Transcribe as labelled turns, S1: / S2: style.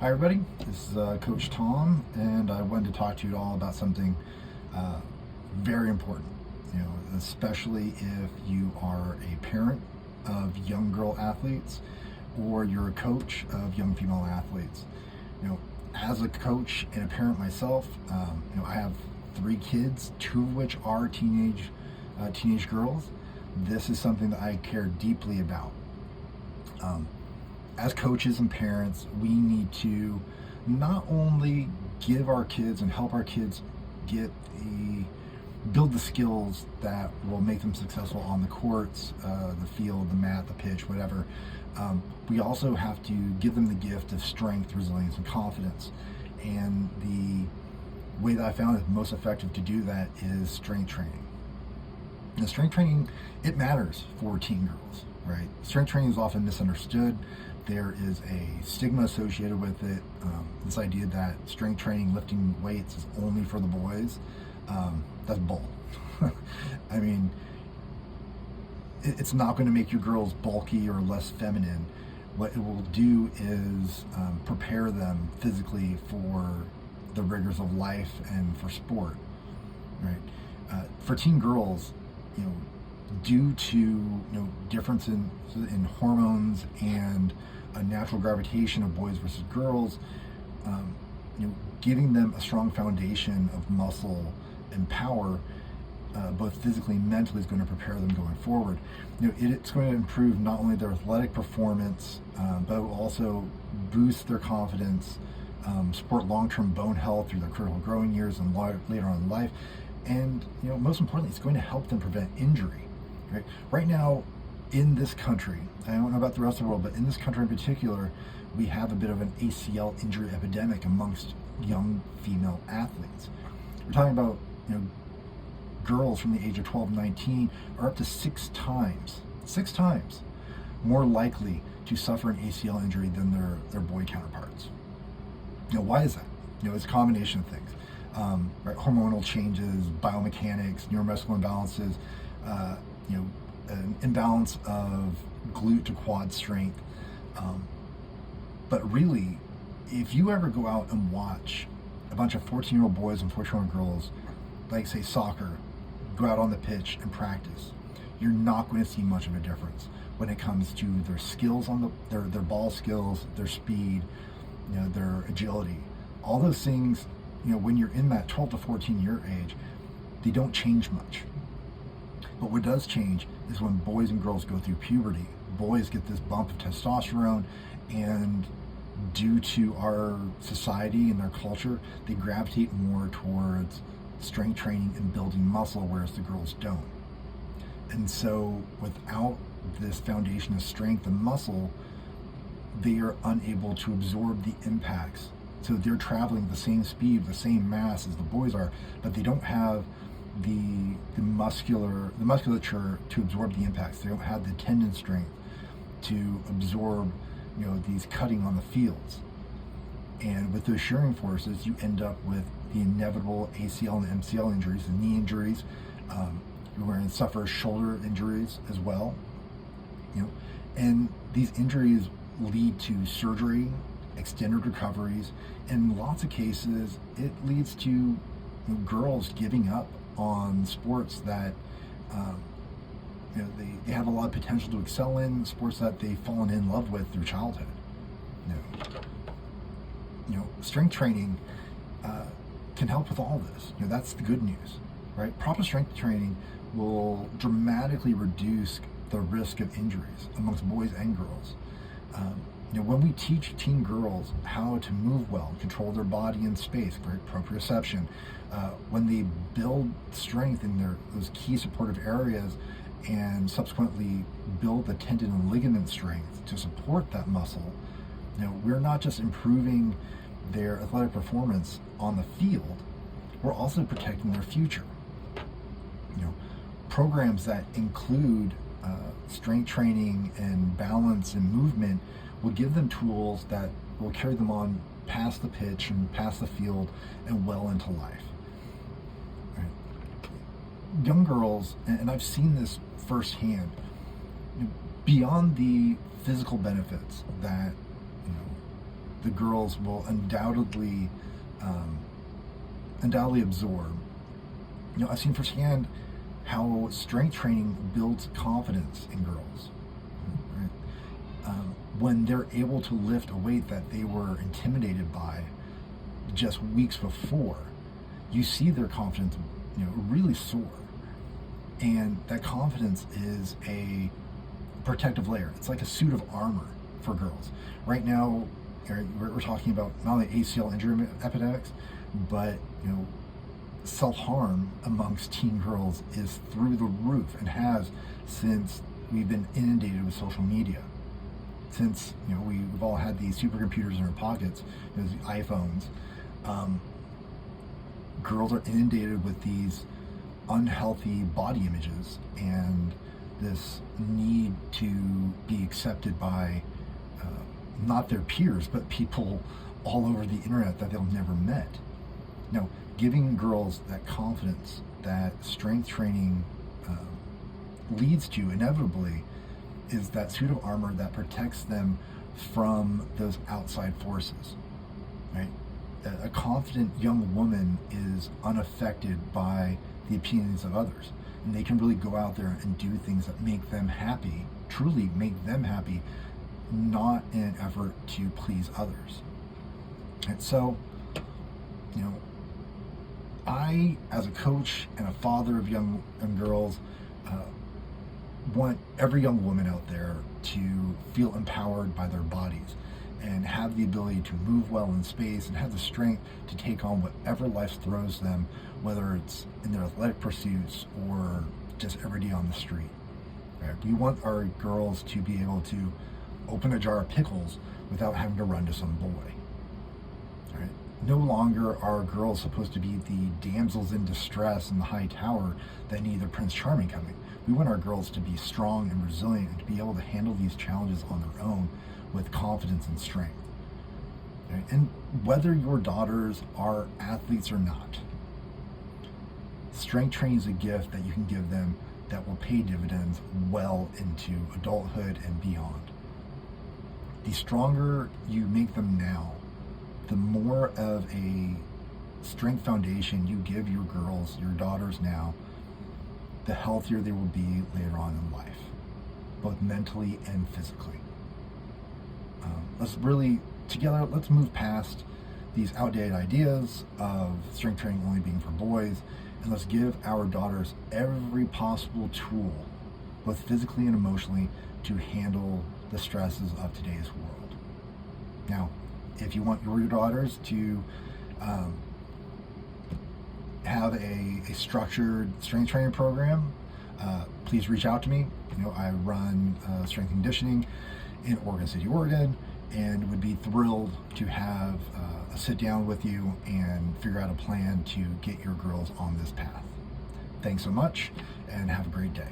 S1: Hi everybody, this is Coach Tom, and I wanted to talk to you all about something very important, especially if you are a parent of young girl athletes or you're a coach of young female athletes. As a coach and a parent myself, I have 3 kids, 2 of which are teenage girls. This is something that I care deeply about. As coaches and parents, we need to not only give our kids and help our kids build the skills that will make them successful on the courts, the field, the mat, the pitch, whatever. We also have to give them the gift of strength, resilience, and confidence. And the way that I found it most effective to do that is strength training. Now, strength training, it matters for teen girls, right? Strength training is often misunderstood. There is a stigma associated with it. This idea that strength training, lifting weights, is only for the boys. That's bull. I mean, it's not going to make your girls bulky or less feminine. What it will do is prepare them physically for the rigors of life and for sport, right? For teen girls, due to difference in hormones and a natural gravitation of boys versus girls, giving them a strong foundation of muscle and power, both physically and mentally, is going to prepare them going forward. It's going to improve not only their athletic performance, but it will also boost their confidence, support long-term bone health through their critical growing years and later on in life, and most importantly, it's going to help them prevent injury. Right now, in this country, I don't know about the rest of the world, but in this country in particular, we have a bit of an ACL injury epidemic amongst young female athletes. We're talking about, girls from the age of 12 and 19 are up to 6 times more likely to suffer an ACL injury than their boy counterparts. Why is that? It's a combination of things. Right? Hormonal changes, biomechanics, neuromuscular imbalances, an imbalance of glute to quad strength. But really, if you ever go out and watch a bunch of 14-year-old boys and 14-year-old girls, like say soccer, go out on the pitch and practice, you're not going to see much of a difference when it comes to their skills on their ball skills, their speed, their agility. All those things, when you're in that 12 to 14 year age, they don't change much. But what does change is when boys and girls go through puberty. Boys get this bump of testosterone, and due to our society and our culture, they gravitate more towards strength training and building muscle, whereas the girls don't. And so without this foundation of strength and muscle, they are unable to absorb the impacts. So they're traveling the same speed, the same mass as the boys are, but they don't have the musculature to absorb the impacts. They don't have the tendon strength to absorb these cutting on the fields. And with those shearing forces, you end up with the inevitable ACL and MCL injuries, the knee injuries. You're going to suffer shoulder injuries as well. And these injuries lead to surgery, extended recoveries, and in lots of cases, it leads to girls giving up on sports that they have a lot of potential to excel in, sports that they've fallen in love with through childhood. Strength training can help with all this. That's the good news, right? Proper strength training will dramatically reduce the risk of injuries amongst boys and girls. When we teach teen girls how to move well, control their body in space, proprioception, when they build strength in those key supportive areas and subsequently build the tendon and ligament strength to support that muscle, we're not just improving their athletic performance on the field, we're also protecting their future. Programs that include strength training and balance and movement will give them tools that will carry them on past the pitch and past the field and well into life. Right? Young girls, and I've seen this firsthand, beyond the physical benefits that the girls will undoubtedly absorb. I've seen firsthand how strength training builds confidence in girls. Right? When they're able to lift a weight that they were intimidated by just weeks before, you see their confidence, really soar. And that confidence is a protective layer. It's like a suit of armor for girls. Right now, we're talking about not only ACL injury epidemics, but self-harm amongst teen girls is through the roof and has since we've been inundated with social media. Since we've all had these supercomputers in our pockets, these iPhones, girls are inundated with these unhealthy body images and this need to be accepted by not their peers, but people all over the internet that they'll never met. Now, giving girls that confidence that strength training leads to inevitably is that suit of armor that protects them from those outside forces, right? A confident young woman is unaffected by the opinions of others, and they can really go out there and do things that make them happy, truly make them happy, not in an effort to please others. And so, I, as a coach and a father of young girls, want every young woman out there to feel empowered by their bodies and have the ability to move well in space and have the strength to take on whatever life throws them, whether it's in their athletic pursuits or just every day on the street. Right? We want our girls to be able to open a jar of pickles without having to run to some boy. Right? No longer are girls supposed to be the damsels in distress in the high tower that need their Prince Charming coming. We want our girls to be strong and resilient and to be able to handle these challenges on their own with confidence and strength. Right? And whether your daughters are athletes or not, strength training is a gift that you can give them that will pay dividends well into adulthood and beyond. The stronger you make them now, the more of a strength foundation you give your girls, your daughters now, the healthier they will be later on in life, both mentally and physically. Let's really, together, let's move past these outdated ideas of strength training only being for boys, and let's give our daughters every possible tool, both physically and emotionally, to handle the stresses of today's world. Now, if you want your daughters to have a structured strength training program, please reach out to me. I run strength and conditioning in Oregon City, Oregon, and would be thrilled to have a sit down with you and figure out a plan to get your girls on this path. Thanks so much, and have a great day.